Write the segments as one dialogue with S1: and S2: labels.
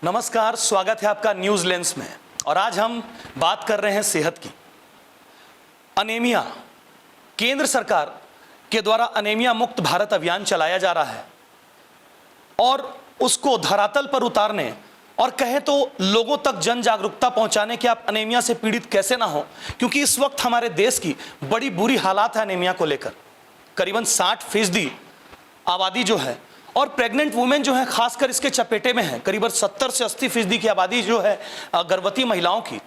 S1: नमस्कार, स्वागत है आपका न्यूज लेंस में। और आज हम बात कर रहे हैं सेहत की। अनीमिया, केंद्र सरकार के द्वारा अनीमिया मुक्त भारत अभियान चलाया जा रहा है और उसको धरातल पर उतारने और कहें तो लोगों तक जन जागरूकता पहुंचाने कि आप अनीमिया से पीड़ित कैसे ना हो, क्योंकि इस वक्त हमारे देश की बड़ी बुरी हालात है अनीमिया को लेकर। करीबन 60% आबादी जो है और प्रेग्नेंट वुमेन जो है खासकर इसके चपेटे में है। करीबन 70 से 80% की आबादी जो है गर्भवती महिलाओं की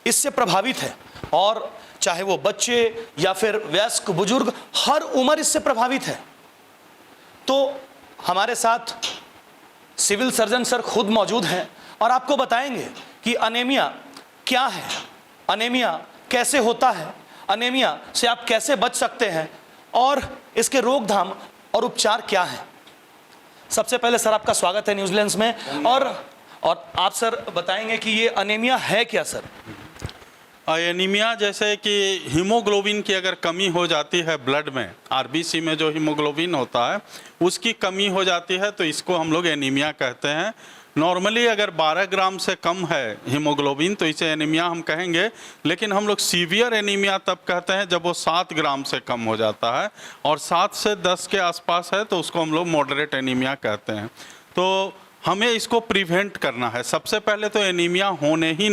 S1: इससे प्रभावित है, और चाहे वो बच्चे या फिर वयस्क बुजुर्ग, हर उम्र इससे प्रभावित है। तो हमारे साथ सिविल सर्जन सर खुद मौजूद हैं और आपको बताएंगे कि अनीमिया क्या है, अनीमिया कैसे होता है, अनीमिया से आप कैसे बच सकते हैं और इसके रोकथाम और उपचार क्या है। सबसे पहले सर आपका स्वागत है न्यूज लेंस में। और आप सर बताएंगे कि ये अनीमिया है क्या सर?
S2: एनीमिया जैसे कि हीमोग्लोबिन की अगर कमी हो जाती है ब्लड में, आरबीसी में जो हीमोग्लोबिन होता है उसकी कमी हो जाती है तो इसको हम लोग एनीमिया कहते हैं। नॉर्मली अगर 12 ग्राम से कम है हीमोग्लोबिन तो इसे एनीमिया हम कहेंगे, लेकिन हम लोग सीवियर एनीमिया तब कहते हैं जब वो 7 ग्राम से कम हो जाता है, और 7 से 10 के आसपास है तो उसको हम लोग मॉडरेट एनीमिया कहते हैं। तो हमें इसको प्रिवेंट करना है। सबसे पहले तो एनीमिया होना ही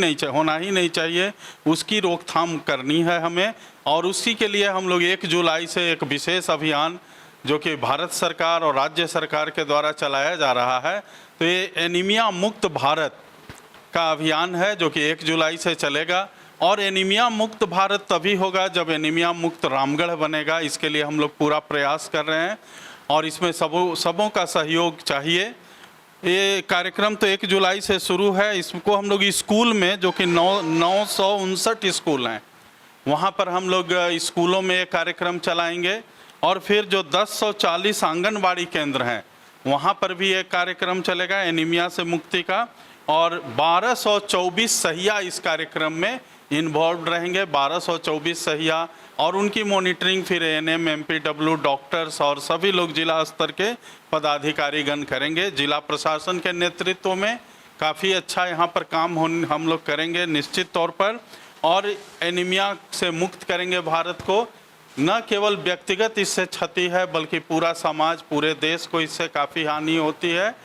S2: नहीं चाहिए, उसकी रोकथाम करनी है हमें। और उसी के लिए हम लोग 1 जुलाई से एक विशेष अभियान जो कि भारत सरकार और राज्य सरकार के द्वारा चलाया जा रहा है, तो ये एनीमिया मुक्त भारत का अभियान है जो कि 1 जुलाई से चलेगा। और एनीमिया मुक्त भारत तभी होगा जब एनीमिया मुक्त रामगढ़ बनेगा। इसके लिए हम लोग पूरा प्रयास कर रहे हैं और इसमें सबों का सहयोग चाहिए। ये कार्यक्रम तो 1 जुलाई से शुरू है। इसको हम लोग स्कूल में, जो कि 959 स्कूल हैं, वहाँ पर हम लोग स्कूलों में ये कार्यक्रम चलाएंगे। और फिर जो 1040 आंगनबाड़ी केंद्र हैं वहाँ पर भी एक कार्यक्रम चलेगा एनीमिया से मुक्ति का। और 1224 सहिया इस कार्यक्रम में इन्वॉल्व रहेंगे। 1224 सहिया और उनकी मॉनिटरिंग फिर एएनएम, एमपीडब्ल्यू, डॉक्टर्स और सभी लोग जिला स्तर के पदाधिकारीगण करेंगे। जिला प्रशासन के नेतृत्व में काफ़ी अच्छा यहाँ पर काम हम लोग करेंगे निश्चित तौर पर। और एनीमिया से मुक्त करेंगे भारत को। न केवल व्यक्तिगत इससे क्षति है बल्कि पूरा समाज, पूरे देश को इससे काफ़ी हानि होती है।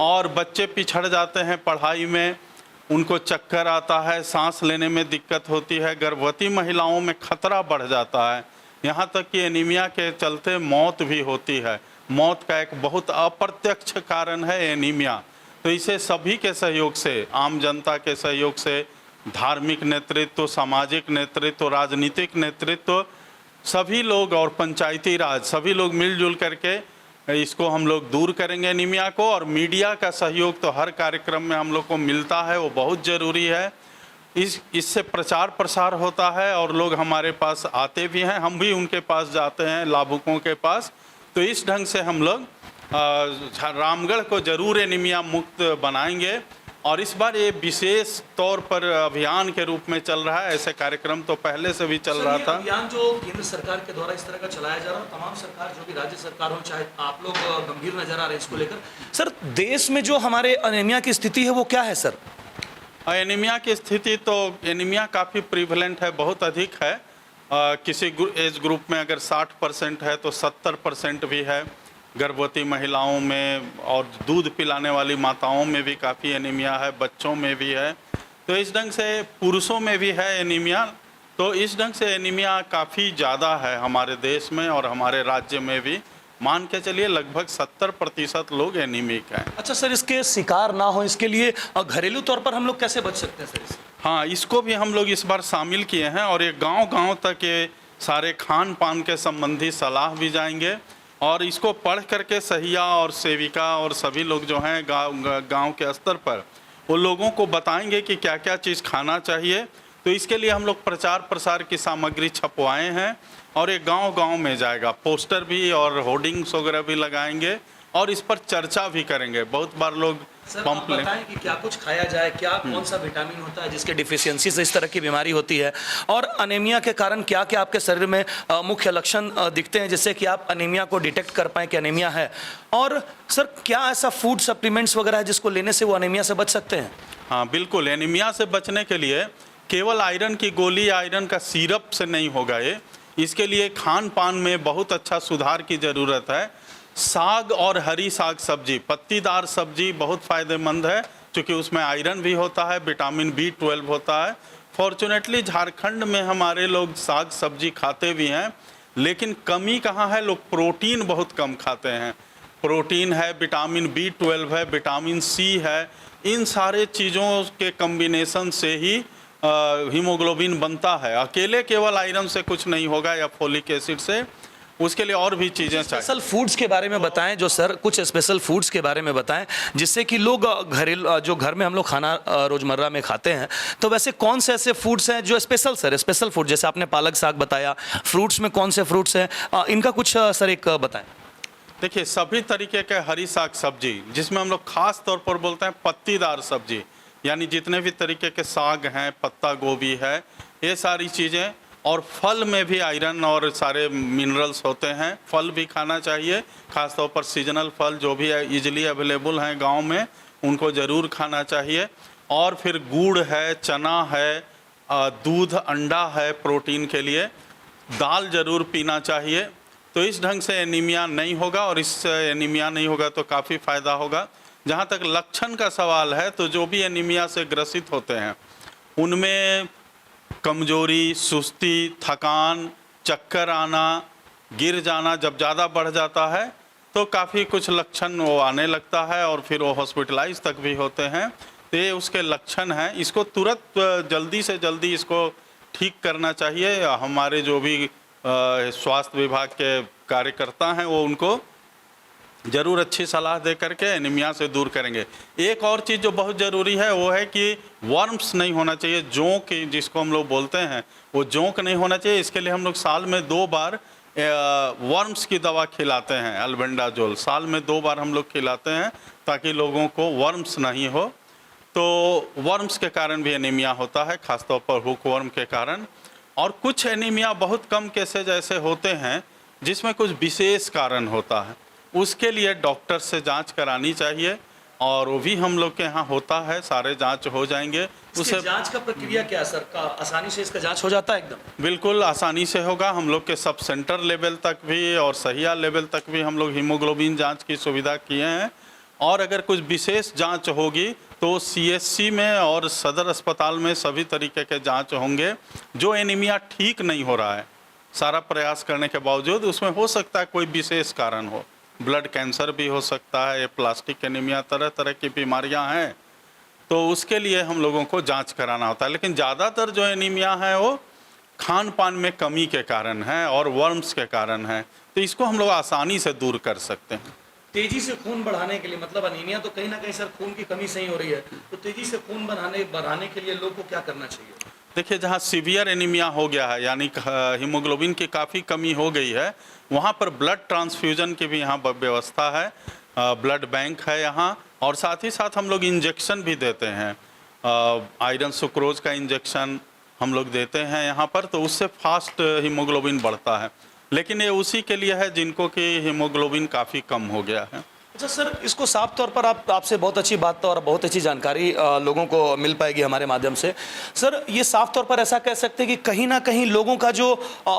S2: और बच्चे पिछड़ जाते हैं पढ़ाई में, उनको चक्कर आता है, सांस लेने में दिक्कत होती है, गर्भवती महिलाओं में खतरा बढ़ जाता है, यहाँ तक कि एनीमिया के चलते मौत भी होती है। मौत का एक बहुत अप्रत्यक्ष कारण है एनीमिया। तो इसे सभी के सहयोग से, आम जनता के सहयोग से, धार्मिक नेतृत्व, सामाजिक नेतृत्व, राजनीतिक नेतृत्व, सभी लोग और पंचायती राज, सभी लोग मिलजुल करके इसको हम लोग दूर करेंगे एनीमिया को। और मीडिया का सहयोग तो हर कार्यक्रम में हम लोग को मिलता है, वो बहुत ज़रूरी है। इससे प्रचार प्रसार होता है और लोग हमारे पास आते भी हैं, हम भी उनके पास जाते हैं, लाभुकों के पास। तो इस ढंग से हम लोग रामगढ़ को जरूर एनीमिया मुक्त बनाएंगे। और इस बार ये विशेष तौर पर अभियान के रूप में चल रहा है। ऐसे कार्यक्रम तो पहले से भी चल रहा था।
S1: अभियान जो केंद्र सरकार के द्वारा इस तरह का चलाया जा रहा है, तमाम सरकार जो भी राज्य सरकार हो, चाहे आप लोग गंभीर नजर आ रहे हैं इसको लेकर। सर, देश में जो हमारे अनीमिया की स्थिति है वो क्या है सर?
S2: एनीमिया की स्थिति तो एनीमिया काफ़ी प्रीवलेंट है, बहुत अधिक है। किसी एज ग्रुप में अगर 60% है तो 70% भी है। गर्भवती महिलाओं में और दूध पिलाने वाली माताओं में भी काफ़ी एनीमिया है, बच्चों में भी है। तो इस ढंग से पुरुषों में भी है एनीमिया। तो इस ढंग से एनीमिया काफ़ी ज़्यादा है हमारे देश में और हमारे राज्य में भी। मान के चलिए लगभग 70% लोग एनीमिक हैं।
S1: अच्छा सर, इसके शिकार ना हो इसके लिए घरेलू तौर पर हम लोग कैसे बच सकते हैं सर इससे?
S2: हाँ, इसको भी हम लोग इस बार शामिल किए हैं और ये गांव-गांव तक ये सारे खान पान के संबंधी सलाह भी जाएंगे। और इसको पढ़ करके सहिया और सेविका और सभी लोग जो हैं गांव के स्तर पर वो लोगों को बताएंगे कि क्या क्या चीज़ खाना चाहिए। तो इसके लिए हम लोग प्रचार प्रसार की सामग्री छपवाए हैं और ये गांव-गांव में जाएगा। पोस्टर भी और होर्डिंग्स वगैरह भी लगाएंगे और इस पर चर्चा भी करेंगे। बहुत बार लोग
S1: सर,
S2: पंप
S1: आप
S2: लें।
S1: बताएं कि क्या कुछ खाया जाए, क्या कौन सा विटामिन होता है जिसके डिफिशियंसी से इस तरह की बीमारी होती है, और अनीमिया के कारण क्या क्या आपके शरीर में मुख्य लक्षण दिखते हैं जिससे कि आप अनीमिया को डिटेक्ट कर पाएं कि अनीमिया है, और सर क्या ऐसा फूड सप्लीमेंट्स वगैरह है जिसको लेने से वो अनीमिया से बच सकते हैं?
S2: हाँ बिल्कुल, एनीमिया से बचने के लिए केवल आयरन की गोली, आयरन का सिरप से नहीं होगा ये। इसके लिए खान पान में बहुत अच्छा सुधार की ज़रूरत है। साग और हरी साग सब्जी, पत्तीदार सब्जी बहुत फ़ायदेमंद है क्योंकि उसमें आयरन भी होता है, विटामिन B12 होता है। फॉर्चुनेटली झारखंड में हमारे लोग साग सब्जी खाते भी हैं, लेकिन कमी कहाँ है, लोग प्रोटीन बहुत कम खाते हैं। प्रोटीन है, विटामिन B12 है, विटामिन C है, इन सारे चीज़ों के कम्बिनेशन से ही हीमोग्लोबिन बनता है। अकेले केवल आयरन से कुछ नहीं होगा या फोलिक एसिड से, उसके लिए और भी चीज़ें चाहिए।
S1: स्पेशल फूड्स के बारे में बताएं जो सर, कुछ स्पेशल फूड्स के बारे में बताएं जिससे कि लोग घरेलू जो घर में हम लोग खाना रोजमर्रा में खाते हैं, तो वैसे कौन से ऐसे फूड्स हैं जो स्पेशल सर, स्पेशल फूड जैसे आपने पालक साग बताया, फ्रूट्स में कौन से फ्रूट्स हैं, इनका कुछ सर एक बताएं।
S2: देखिए, सभी तरीके के हरी साग सब्जी, जिसमें हम लोग खास तौर पर बोलते हैं पत्तीदार सब्जी, यानी जितने भी तरीके के साग हैं, पत्ता गोभी है, ये सारी चीज़ें, और फल में भी आयरन और सारे मिनरल्स होते हैं। फल भी खाना चाहिए, खास तौर पर सीजनल फल जो भी इजीली अवेलेबल हैं गांव में, उनको ज़रूर खाना चाहिए। और फिर गुड़ है, चना है, दूध, अंडा है प्रोटीन के लिए, दाल ज़रूर पीना चाहिए। तो इस ढंग से एनीमिया नहीं होगा, और इससे एनीमिया नहीं होगा तो काफ़ी फ़ायदा होगा। जहाँ तक लक्षण का सवाल है, तो जो भी एनीमिया से ग्रसित होते हैं उनमें कमजोरी, सुस्ती, थकान, चक्कर आना, गिर जाना जब ज़्यादा बढ़ जाता है तो काफ़ी कुछ लक्षण वो आने लगता है, और फिर वो हॉस्पिटलाइज तक भी होते हैं। तो ये उसके लक्षण हैं। इसको तुरंत जल्दी से जल्दी इसको ठीक करना चाहिए। हमारे जो भी स्वास्थ्य विभाग के कार्यकर्ता हैं वो उनको ज़रूर अच्छी सलाह दे करके एनीमिया से दूर करेंगे। एक और चीज़ जो बहुत ज़रूरी है वो है कि वर्म्स नहीं होना चाहिए, जोंक जिसको हम लोग बोलते हैं, वो जोंक नहीं होना चाहिए। इसके लिए हम लोग साल में 2 बार वर्म्स की दवा खिलाते हैं, अल्बेंडाजोल साल में 2 बार हम लोग खिलाते हैं ताकि लोगों को वर्म्स नहीं हो। तो वर्म्स के कारण भी एनीमिया होता है, खासतौर पर हुक वर्म के कारण। और कुछ एनीमिया बहुत कम केसेज ऐसे होते हैं जिसमें कुछ विशेष कारण होता है, उसके लिए डॉक्टर से जांच करानी चाहिए, और वो भी हम लोग के यहाँ होता है, सारे जांच हो जाएंगे।
S1: उससे जांच का प्रक्रिया क्या है सर, का आसानी से इसका जांच हो जाता है? एकदम
S2: बिल्कुल आसानी से होगा। हम लोग के सब सेंटर लेवल तक भी और सहिया लेवल तक भी हम लोग हीमोग्लोबिन जांच की सुविधा किए हैं। और अगर कुछ विशेष जांच होगी तो CHC में और सदर अस्पताल में सभी तरीके के जांच होंगे। जो एनीमिया ठीक नहीं हो रहा है सारा प्रयास करने के बावजूद, उसमें हो सकता है कोई विशेष कारण हो, ब्लड कैंसर भी हो सकता है, प्लास्टिक एनीमिया, तरह तरह की बीमारियां हैं, तो उसके लिए हम लोगों को जांच कराना होता है। लेकिन ज़्यादातर जो एनीमिया है वो खान पान में कमी के कारण है और वर्म्स के कारण है, तो इसको हम लोग आसानी से दूर कर सकते हैं।
S1: तेजी से खून बढ़ाने के लिए, मतलब अनीमिया तो कहीं ना कहीं सर खून की कमी से ही हो रही है, तो तेजी से खून बढ़ाने के लिए लोग को क्या करना चाहिए?
S2: देखिए, जहाँ सीवियर एनीमिया हो गया है, यानी हीमोग्लोबिन की काफ़ी कमी हो गई है, वहाँ पर ब्लड ट्रांसफ्यूजन की भी यहाँ व्यवस्था है, ब्लड बैंक है यहाँ। और साथ ही साथ हम लोग इंजेक्शन भी देते हैं, आयरन सुक्रोज का इंजेक्शन हम लोग देते हैं यहाँ पर, तो उससे फास्ट हीमोग्लोबिन बढ़ता है। लेकिन ये उसी के लिए है जिनको कि हीमोग्लोबिन काफ़ी कम हो गया है।
S1: अच्छा सर, इसको साफ तौर पर आपसे बहुत अच्छी बात और बहुत अच्छी जानकारी लोगों को मिल पाएगी हमारे माध्यम से। सर, ये साफ तौर पर ऐसा कह सकते हैं कि कहीं ना कहीं लोगों का जो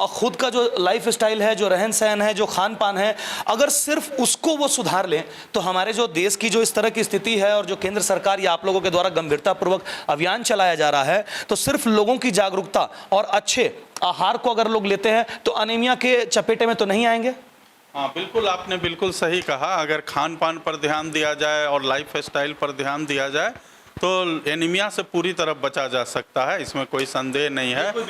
S1: खुद का जो लाइफ स्टाइल है, जो रहन सहन है, जो खान पान है, अगर सिर्फ उसको वो सुधार लें तो हमारे जो देश की जो इस तरह की स्थिति है और जो केंद्र सरकार या आप लोगों के द्वारा गंभीरतापूर्वक अभियान चलाया जा रहा है, तो सिर्फ लोगों की जागरूकता और अच्छे आहार को अगर लोग लेते हैं तो अनीमिया के चपेटे में तो नहीं आएंगे।
S2: हाँ बिल्कुल, आपने बिल्कुल सही कहा। अगर खान पान पर ध्यान दिया जाए और लाइफ स्टाइल पर ध्यान दिया जाए तो एनीमिया से पूरी तरह बचा जा सकता है, इसमें कोई संदेह नहीं है।
S1: कोई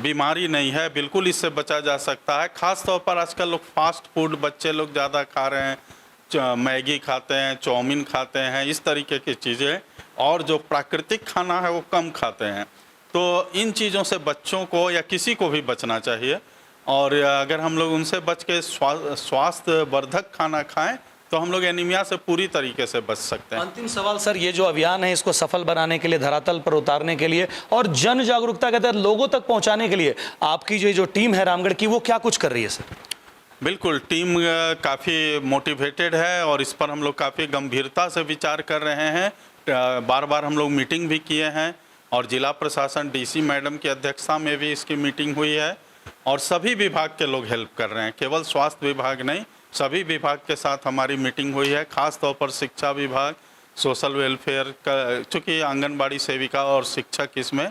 S1: बीमारी नहीं
S2: है, बिल्कुल इससे बचा जा सकता है। खास तौर पर आजकल लोग फास्ट फूड बच्चे लोग ज़्यादा खा रहे हैं, मैगी खाते हैं, चाउमीन खाते हैं, इस तरीके की चीज़ें, और जो प्राकृतिक खाना है वो कम खाते हैं। तो इन चीज़ों से बच्चों को या किसी को भी बचना चाहिए, और अगर हम लोग उनसे बच के स्वास्थ्य वर्धक खाना खाएं तो हम लोग एनीमिया से पूरी तरीके से बच सकते हैं।
S1: अंतिम सवाल सर, ये जो अभियान है इसको सफल बनाने के लिए, धरातल पर उतारने के लिए और जन जागरूकता के तहत लोगों तक पहुंचाने के लिए आपकी जो टीम है रामगढ़ की, वो क्या कुछ कर रही है सर?
S2: बिल्कुल, टीम काफ़ी मोटिवेटेड है और इस पर हम लोग काफ़ी गंभीरता से विचार कर रहे हैं। बार बार हम लोग मीटिंग भी किए हैं और जिला प्रशासन डीसी मैडम की अध्यक्षता में भी इसकी मीटिंग हुई है और सभी विभाग के लोग हेल्प कर रहे हैं, केवल स्वास्थ्य विभाग नहीं, सभी विभाग के साथ हमारी मीटिंग हुई है। खास तौर पर शिक्षा विभाग, सोशल वेलफेयर का, चूँकि आंगनबाड़ी सेविका और शिक्षक इसमें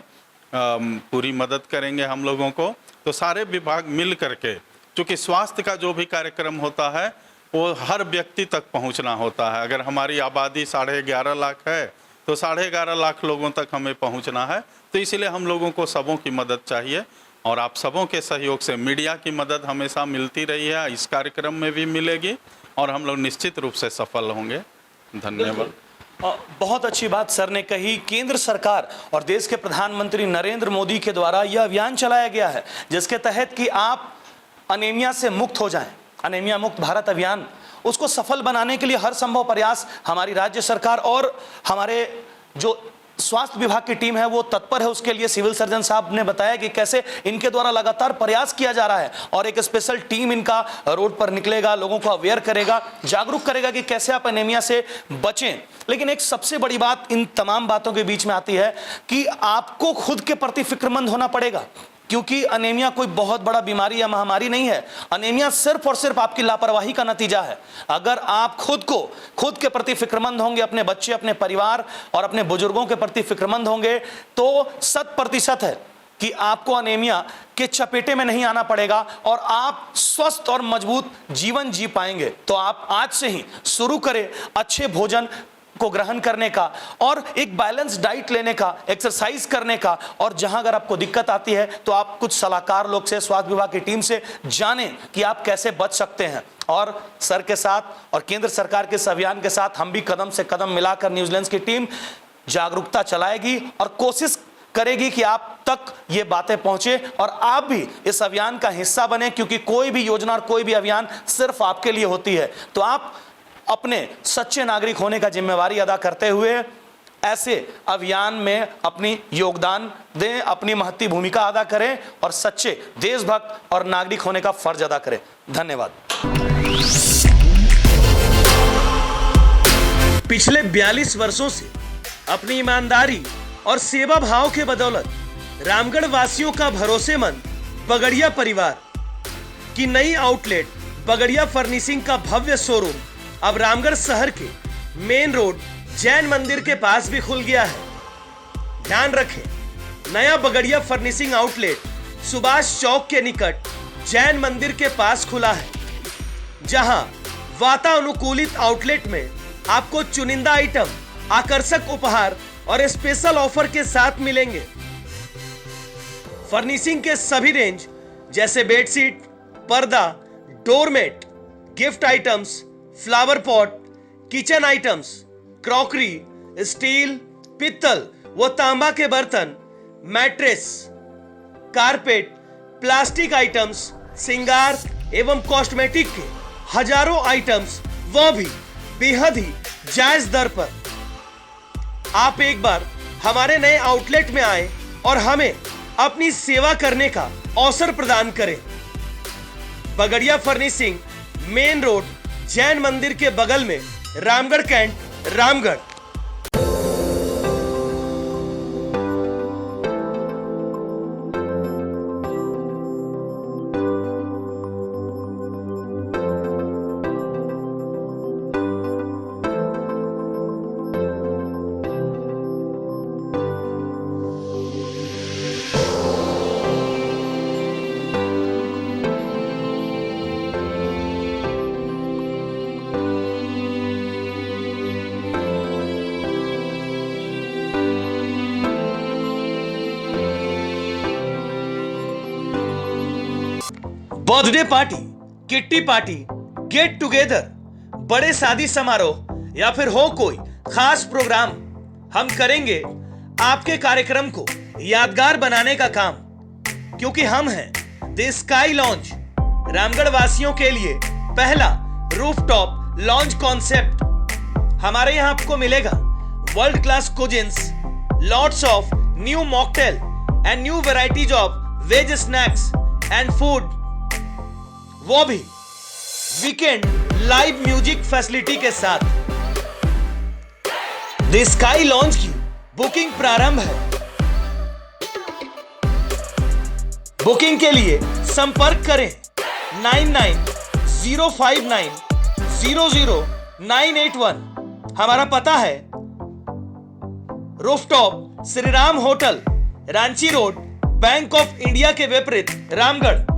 S2: पूरी मदद करेंगे हम लोगों को, तो सारे विभाग मिल करके, चूँकि स्वास्थ्य का जो भी कार्यक्रम होता है वो हर व्यक्ति तक पहुंचना होता है। अगर हमारी आबादी 11.5 लाख है तो 11.5 लाख लोगों तक हमें पहुंचना है, तो इसलिए हम लोगों को सबों की मदद चाहिए और आप सबों के सहयोग से मीडिया की मदद हमेशा मिलती रही है, इस कार्यक्रम में भी मिलेगी और हम लोग निश्चित रूप से सफल होंगे। धन्यवाद।
S1: बहुत अच्छी बात सर ने कही। केंद्र सरकार और देश के प्रधानमंत्री नरेंद्र मोदी के द्वारा यह अभियान चलाया गया है जिसके तहत कि आप अनीमिया से मुक्त हो जाएं। अनीमिया मुक्त भारत अभियान, उसको सफल बनाने के लिए हर संभव प्रयास हमारी राज्य सरकार और हमारे जो स्वास्थ्य विभाग की टीम है वो तत्पर है। उसके लिए सिविल सर्जन साहब ने बताया कि कैसे इनके द्वारा लगातार प्रयास किया जा रहा है और एक स्पेशल टीम इनका रोड पर निकलेगा, लोगों को अवेयर करेगा, जागरूक करेगा कि कैसे आप एनीमिया से बचें। लेकिन एक सबसे बड़ी बात इन तमाम बातों के बीच में आती है कि आपको खुद के प्रति फिक्रमंद होना पड़ेगा, क्योंकि अनीमिया कोई बहुत बड़ा बीमारी या महामारी नहीं है। अनीमिया सिर्फ और सिर्फ आपकी लापरवाही का नतीजा है। अगर आप खुद के प्रति फिक्रमंद होंगे, अपने बच्चे, अपने परिवार और अपने बुजुर्गों के प्रति फिक्रमंद होंगे, तो 100% है कि आपको अनीमिया के चपेटे में नहीं आना पड़ेगा और आप स्वस्थ और मजबूत जीवन जी पाएंगे। तो आप आज से ही शुरू करें अच्छे भोजन को ग्रहण करने का और एक बैलेंस डाइट लेने का, एक्सरसाइज करने का, और जहां अगर आपको दिक्कत आती है तो आप कुछ सलाहकार लोग से, स्वास्थ्य विभाग की टीम से जानें कि आप कैसे बच सकते हैं। और सर के साथ और केंद्र सरकार के इस अभियान के साथ हम भी कदम से कदम मिलाकर न्यूजीलैंड की टीम जागरूकता चलाएगी और कोशिश करेगी कि आप तक ये बातें पहुंचे और आप भी इस अभियान का हिस्सा बने, क्योंकि कोई भी योजना और कोई भी अभियान सिर्फ आपके लिए होती है। तो आप अपने सच्चे नागरिक होने का जिम्मेवारी अदा करते हुए ऐसे अभियान में अपनी योगदान दें, अपनी महत्वपूर्ण भूमिका अदा करें और सच्चे देशभक्त और नागरिक होने का फर्ज अदा करें। धन्यवाद। पिछले 42 वर्षों से अपनी ईमानदारी और सेवा भाव के बदौलत रामगढ़ वासियों का भरोसेमंद बगड़िया परिवार की नई आउटलेट बगड़िया फर्निशिंग का भव्य शोरूम अब रामगढ़ शहर के मेन रोड जैन मंदिर के पास भी खुल गया है। ध्यान रखें, नया बगड़िया फर्निशिंग आउटलेट सुभाष चौक के निकट जैन मंदिर के पास खुला है, जहां वातानुकूलित आउटलेट में आपको चुनिंदा आइटम, आकर्षक उपहार और स्पेशल ऑफर के साथ मिलेंगे। फर्निशिंग के सभी रेंज जैसे बेडशीट, पर्दा, doormat, gift items, flower pot, kitchen items, crockery, steel, पित्तल व तांबा के बर्तन, मैट्रेस, कारपेट, प्लास्टिक आइटम्स, श्रृंगार एवं कॉस्मेटिक के हजारों आइटम्स, वह भी बेहद ही जायज दर पर। आप एक बार हमारे नए आउटलेट में आए और हमें अपनी सेवा करने का अवसर प्रदान करें। Bagaria furnishing, main road Jain मंदिर के बगल में, Ramgarh cantt, Ramgarh. Birthday party, kitty party, get together, बड़े शादी समारोह या फिर हो कोई खास प्रोग्राम, हम करेंगे आपके कार्यक्रम को यादगार बनाने का काम, क्योंकि हम हैं द स्काई लॉन्ज, रामगढ़ वासियों के लिए पहला रूफटॉप लॉन्च कॉन्सेप्ट। हमारे यहां आपको मिलेगा world class cuisines, lots of new mocktail and new varieties of veg snacks and food, वो भी वीकेंड लाइव म्यूजिक फैसिलिटी के साथ। द स्काई लॉन्च की बुकिंग प्रारंभ है। बुकिंग के लिए संपर्क करें 9905900981। हमारा पता है rooftop Shriram hotel, Ranchi road, bank of India के विपरीत, रामगढ़।